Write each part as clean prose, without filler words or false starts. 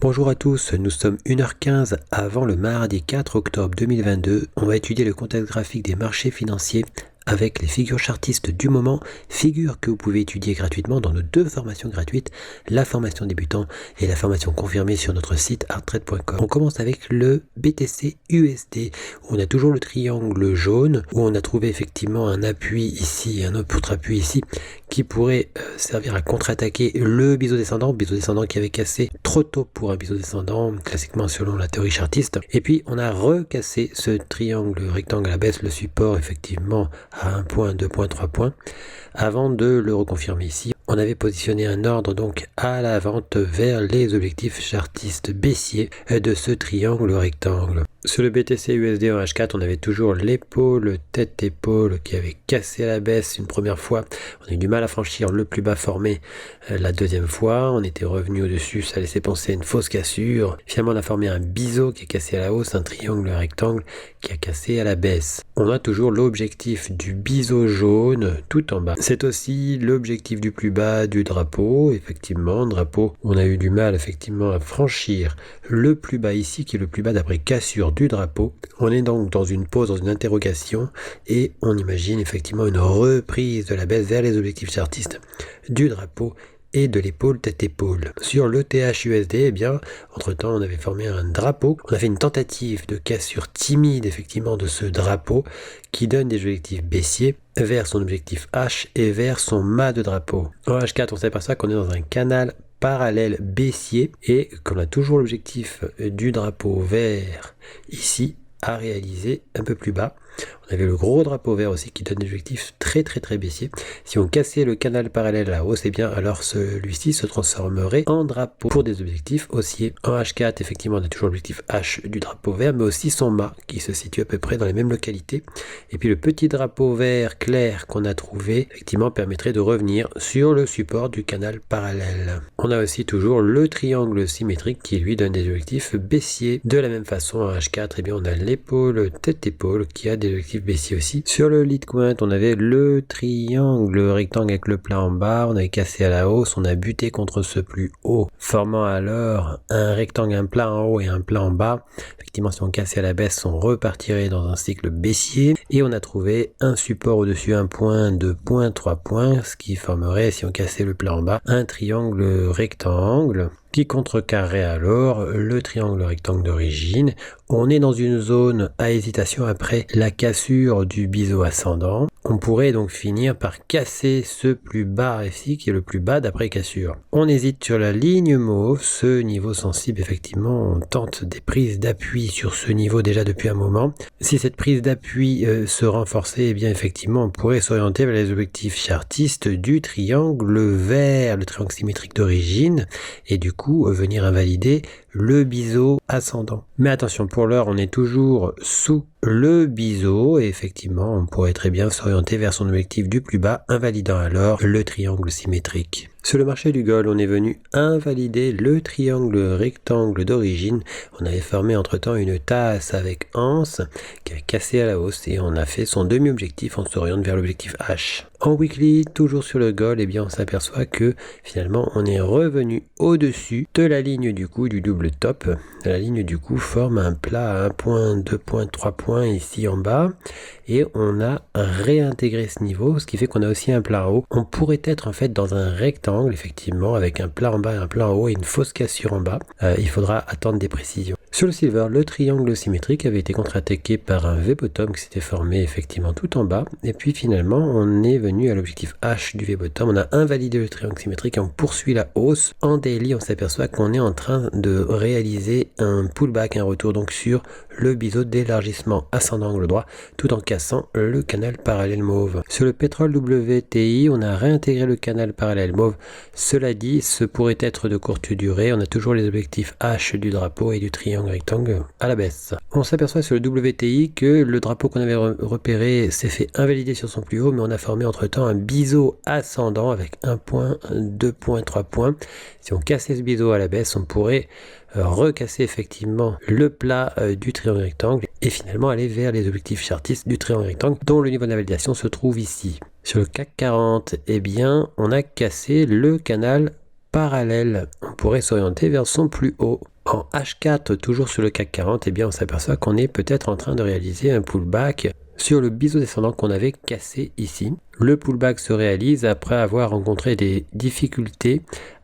Bonjour à tous, nous sommes 1h15 avant le mardi 4 octobre 2022. On va étudier le contexte graphique des marchés financiers avec les figures chartistes du moment, figures que vous pouvez étudier gratuitement dans nos deux formations gratuites, la formation débutant et la formation confirmée sur notre site arttrade.com. On commence avec le BTC USD, où on a toujours le triangle jaune, où on a trouvé effectivement un appui ici et un autre appui ici, qui pourrait servir à contre-attaquer le biseau descendant qui avait cassé trop tôt pour un biseau descendant, classiquement selon la théorie chartiste. Et puis on a recassé ce triangle rectangle à la baisse, le support effectivement à 1 point, 2 points, 3 points, avant de le reconfirmer ici. On avait positionné un ordre donc à la vente vers les objectifs chartistes baissiers de ce triangle rectangle. Sur le BTC USD en H4, on avait toujours l'épaule, tête-épaule qui avait cassé à la baisse une première fois. On a eu du mal à franchir le plus bas formé la deuxième fois. On était revenu au-dessus, ça laissait penser à une fausse cassure. Finalement, on a formé un biseau qui a cassé à la hausse, un triangle rectangle qui a cassé à la baisse. On a toujours l'objectif du biseau jaune tout en bas. C'est aussi l'objectif du plus bas du drapeau. Effectivement, drapeau, on a eu du mal effectivement à franchir le plus bas ici, qui est le plus bas d'après cassure du drapeau. On est donc dans une pause, dans une interrogation, et on imagine effectivement une reprise de la baisse vers les objectifs chartistes du drapeau et de l'épaule tête-épaule. Sur le THUSD, eh bien, entre-temps, on avait formé un drapeau. On a fait une tentative de cassure timide, effectivement, de ce drapeau qui donne des objectifs baissiers vers son objectif H et vers son mât de drapeau. En H4, on s'aperçoit qu'on est dans un canal parallèle baissier et qu'on a toujours l'objectif du drapeau vert ici à réaliser un peu plus bas. On avait le gros drapeau vert aussi qui donne des objectifs très baissiers. Si on cassait le canal parallèle à la hausse, eh bien alors celui-ci se transformerait en drapeau pour des objectifs haussiers. En H4, effectivement, on a toujours l'objectif H du drapeau vert, mais aussi son mât qui se situe à peu près dans les mêmes localités. Et puis le petit drapeau vert clair qu'on a trouvé, effectivement, permettrait de revenir sur le support du canal parallèle. On a aussi toujours le triangle symétrique qui lui donne des objectifs baissiers. De la même façon, en H4, eh bien, on a l'épaule, tête-épaule qui a des objectifs baissiers aussi. Sur le lead count, on avait le triangle rectangle avec le plat en bas, on avait cassé à la hausse, on a buté contre ce plus haut, formant alors un rectangle, un plat en haut et un plat en bas. Effectivement, si on cassait à la baisse, on repartirait dans un cycle baissier et on a trouvé un support au-dessus, 1 point, 2 points, 3 points, ce qui formerait, si on cassait le plat en bas, un triangle rectangle qui contrecarrerait alors le triangle rectangle d'origine. On est dans une zone à hésitation après la cassure du biseau ascendant. On pourrait donc finir par casser ce plus bas ici, qui est le plus bas d'après cassure. On hésite sur la ligne mauve, ce niveau sensible, effectivement, on tente des prises d'appui sur ce niveau déjà depuis un moment. Si cette prise d'appui se renforçait, eh bien effectivement, on pourrait s'orienter vers les objectifs chartistes du triangle vert, le triangle symétrique d'origine, et du coup venir invalider le biseau ascendant. Mais attention, pour l'heure, on est toujours sous le biseau et effectivement, on pourrait très bien s'orienter vers son objectif du plus bas, invalidant alors le triangle symétrique. Sur le marché du gold, on est venu invalider le triangle rectangle d'origine. On avait formé entre-temps une tasse avec anse qui avait cassé à la hausse et on a fait son demi-objectif, on s'oriente vers l'objectif H. En weekly, toujours sur le gold, eh bien on s'aperçoit que finalement on est revenu au-dessus de la ligne du coup du double top. La ligne du coup forme un plat à 1 point, 2 points, 3 points ici en bas et on a réintégré ce niveau, ce qui fait qu'on a aussi un plat en haut. On pourrait être en fait dans un rectangle effectivement avec un plat en bas et un plat en haut et une fausse cassure en bas. Il faudra attendre des précisions. Sur le silver, le triangle symétrique avait été contre-attaqué par un V-bottom qui s'était formé effectivement tout en bas. Et puis finalement, on est venu à l'objectif H du V-bottom. On a invalidé le triangle symétrique et on poursuit la hausse. En daily, on s'aperçoit qu'on est en train de réaliser un pullback, un retour donc sur le biseau d'élargissement ascendant angle droit, tout en cassant le canal parallèle mauve. Sur le pétrole WTI, on a réintégré le canal parallèle mauve. Cela dit, ce pourrait être de courte durée. On a toujours les objectifs H du drapeau et du triangle rectangle à la baisse. On s'aperçoit sur le WTI que le drapeau qu'on avait repéré s'est fait invalider sur son plus haut, mais on a formé entre temps un biseau ascendant avec 1 point, 2 points, 3 points. Si on cassait ce biseau à la baisse, on pourrait recasser effectivement le plat du triangle rectangle et finalement aller vers les objectifs chartistes du triangle rectangle dont le niveau de validation se trouve ici. Sur le CAC 40, eh bien, on a cassé le canal parallèle. On pourrait s'orienter vers son plus haut. En H4, toujours sur le CAC 40, eh bien on s'aperçoit qu'on est peut-être en train de réaliser un pullback sur le biseau descendant qu'on avait cassé ici. Le pullback se réalise après avoir rencontré des difficultés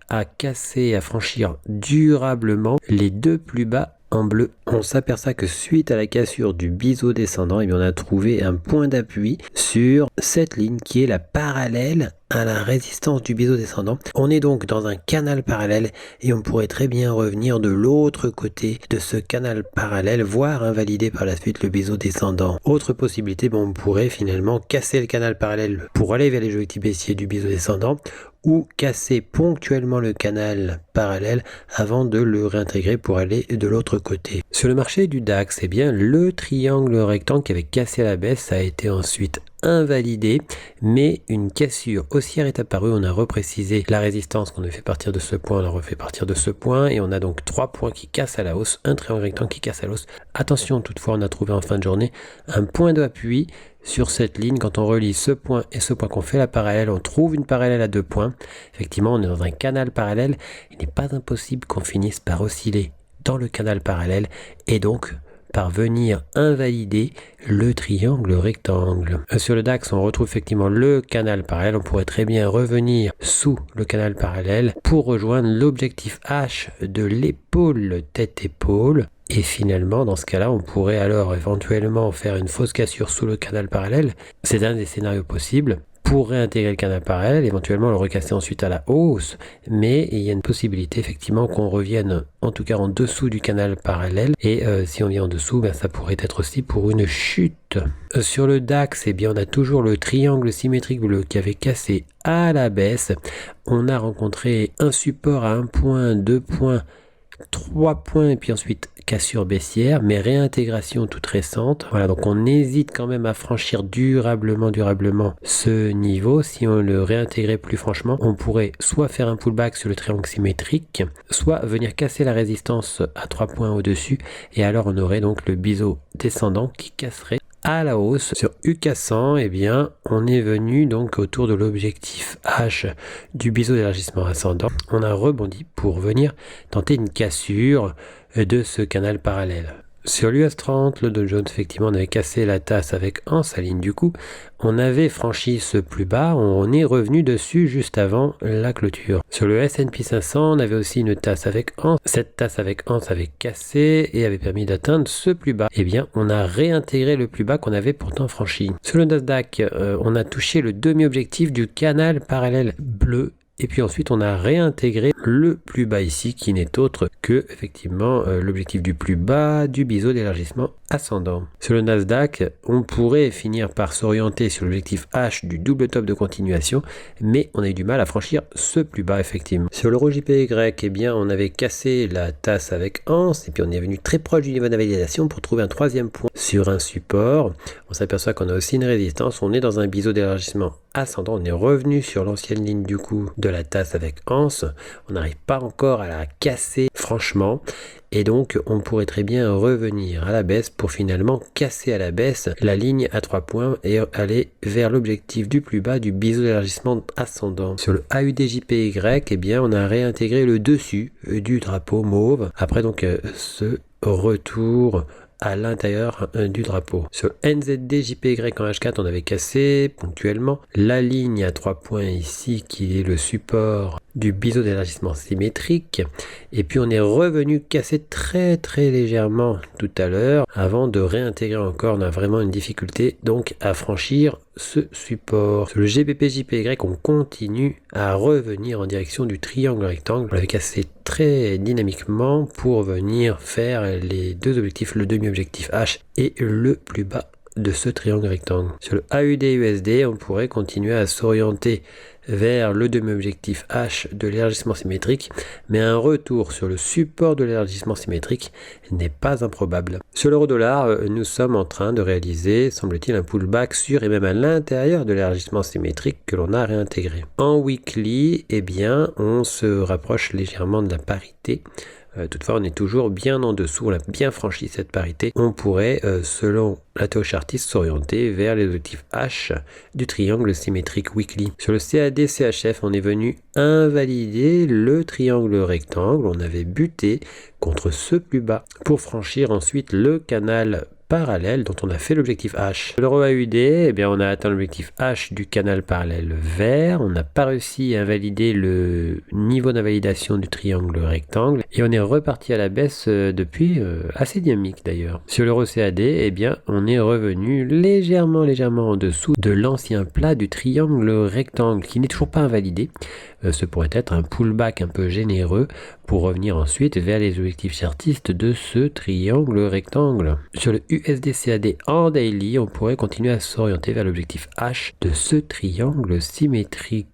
à casser, à franchir durablement les deux plus bas en bleu. On s'aperçoit que suite à la cassure du biseau descendant, eh bien, on a trouvé un point d'appui sur cette ligne qui est la parallèle à la résistance du biseau descendant. On est donc dans un canal parallèle et on pourrait très bien revenir de l'autre côté de ce canal parallèle, voire invalider par la suite le biseau descendant. Autre possibilité, on pourrait finalement casser le canal parallèle pour aller vers les objectifs baissiers du biseau descendant, ou casser ponctuellement le canal parallèle avant de le réintégrer pour aller de l'autre côté. Sur le marché du DAX, eh bien, le triangle rectangle qui avait cassé à la baisse a été ensuite invalidé, mais une cassure haussière est apparue. On a reprécisé la résistance qu'on a fait partir de ce point, on l'a refait partir de ce point, et on a donc 3 points qui cassent à la hausse, un triangle rectangle qui casse à la hausse. Attention, toutefois, on a trouvé en fin de journée un point d'appui sur cette ligne. Quand on relie ce point et ce point, qu'on fait la parallèle, on trouve une parallèle à 2 points. Effectivement, on est dans un canal parallèle. Il n'est pas impossible qu'on finisse par osciller dans le canal parallèle et donc par venir invalider le triangle rectangle. Sur le DAX, on retrouve effectivement le canal parallèle. On pourrait très bien revenir sous le canal parallèle pour rejoindre l'objectif H de l'épaule tête-épaule. Et finalement, dans ce cas-là, on pourrait alors éventuellement faire une fausse cassure sous le canal parallèle. C'est un des scénarios possibles. Pour réintégrer le canal parallèle, éventuellement le recasser ensuite à la hausse, mais il y a une possibilité effectivement qu'on revienne en tout cas en dessous du canal parallèle, et si on vient en dessous, ça pourrait être aussi pour une chute. Sur le DAX, eh bien, on a toujours le triangle symétrique bleu qui avait cassé à la baisse. On a rencontré un support à 1 point, 2 points, 3 points, et puis ensuite cassure baissière, mais réintégration toute récente. Voilà, donc on hésite quand même à franchir durablement ce niveau. Si on le réintégrait plus franchement, on pourrait soit faire un pullback sur le triangle symétrique, soit venir casser la résistance à 3 points au-dessus, et alors on aurait donc le biseau descendant qui casserait à la hausse. Sur UK 100, eh bien, on est venu donc autour de l'objectif H du biseau d'élargissement ascendant. On a rebondi pour venir tenter une cassure de ce canal parallèle. Sur l'US 30, le Dow Jones, effectivement, on avait cassé la tasse avec anse à ligne du coup. On avait franchi ce plus bas, on est revenu dessus juste avant la clôture. Sur le S&P 500, on avait aussi une tasse avec anse. Cette tasse avec anse avait cassé et avait permis d'atteindre ce plus bas. Eh bien, on a réintégré le plus bas qu'on avait pourtant franchi. Sur le Nasdaq, on a touché le demi-objectif du canal parallèle bleu. Et puis ensuite, on a réintégré le plus bas ici, qui n'est autre que, effectivement, l'objectif du plus bas du biseau d'élargissement ascendant. Sur le Nasdaq, on pourrait finir par s'orienter sur l'objectif H du double top de continuation, mais on a eu du mal à franchir ce plus bas, effectivement. Sur l'euro JPY, eh bien, on avait cassé la tasse avec anse, et puis on est venu très proche du niveau de validation pour trouver un 3e point sur un support. On s'aperçoit qu'on a aussi une résistance, on est dans un biseau d'élargissement ascendant, on est revenu sur l'ancienne ligne du coup de la tasse avec anse, on n'arrive pas encore à la casser franchement, et donc on pourrait très bien revenir à la baisse pour finalement casser à la baisse la ligne à 3 points et aller vers l'objectif du plus bas du biseau d'élargissement ascendant. Sur le AUDJPY, eh bien, on a réintégré le dessus du drapeau mauve après donc ce retour à l'intérieur du drapeau. Sur NZD-JPY en H4, on avait cassé ponctuellement la ligne à 3 points ici qui est le support du biseau d'élargissement symétrique, et puis on est revenu casser très légèrement tout à l'heure avant de réintégrer encore. On a vraiment une difficulté donc à franchir ce support. Sur le GBP-JPY, on continue à revenir en direction du triangle rectangle. On l'avait cassé très dynamiquement pour venir faire les deux objectifs, le demi-objectif H et le plus bas de ce triangle rectangle. Sur le AUD-USD, on pourrait continuer à s'orienter vers le demi-objectif H de l'élargissement symétrique, mais un retour sur le support de l'élargissement symétrique n'est pas improbable. Sur l'euro-dollar, nous sommes en train de réaliser, semble-t-il, un pullback sur et même à l'intérieur de l'élargissement symétrique que l'on a réintégré. En weekly, eh bien, on se rapproche légèrement de la parité Toutefois, on est toujours bien en dessous, on a bien franchi cette parité. On pourrait, selon la théorie chartiste, s'orienter vers les objectifs H du triangle symétrique weekly. Sur le CAD-CHF, on est venu invalider le triangle rectangle. On avait buté contre ce plus bas pour franchir ensuite le canal parallèle dont on a fait l'objectif H. L'euro AUD, eh bien, on a atteint l'objectif H du canal parallèle vert. On n'a pas réussi à valider le niveau d'invalidation du triangle rectangle et on est reparti à la baisse depuis, assez dynamique d'ailleurs. Sur l'euro CAD, eh bien, on est revenu légèrement en dessous de l'ancien plat du triangle rectangle qui n'est toujours pas invalidé. Ce pourrait être un pullback un peu généreux pour revenir ensuite vers les objectifs chartistes de ce triangle rectangle. Sur le USD-CAD en daily, on pourrait continuer à s'orienter vers l'objectif H de ce triangle symétrique.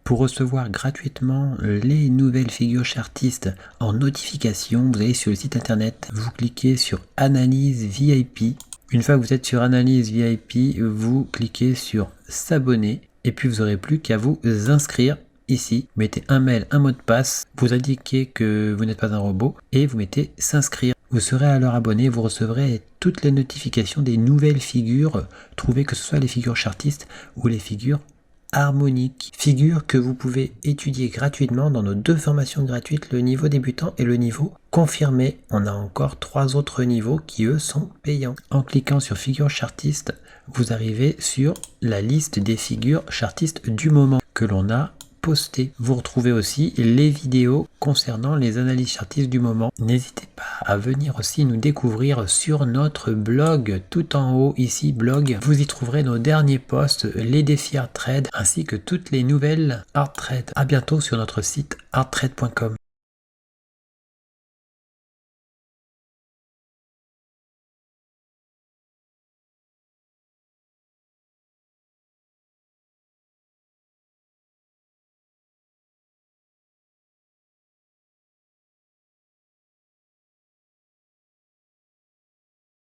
Pour recevoir gratuitement les nouvelles figures chartistes en notification, vous allez sur le site internet, vous cliquez sur Analyse VIP. Une fois que vous êtes sur Analyse VIP, vous cliquez sur S'abonner et puis vous n'aurez plus qu'à vous inscrire. Ici, vous mettez un mail, un mot de passe, vous indiquez que vous n'êtes pas un robot et vous mettez s'inscrire. Vous serez alors abonné, vous recevrez toutes les notifications des nouvelles figures trouvées, que ce soit les figures chartistes ou les figures harmoniques. Figures que vous pouvez étudier gratuitement dans nos 2 formations gratuites, le niveau débutant et le niveau confirmé. On a encore 3 autres niveaux qui eux sont payants. En cliquant sur figures chartistes, vous arrivez sur la liste des figures chartistes du moment que l'on a posté. Vous retrouvez aussi les vidéos concernant les analyses chartistes du moment. N'hésitez pas à venir aussi nous découvrir sur notre blog, tout en haut ici, blog. Vous y trouverez nos derniers posts, les défis Art Trade, ainsi que toutes les nouvelles Art Trade. À bientôt sur notre site arttrade.com.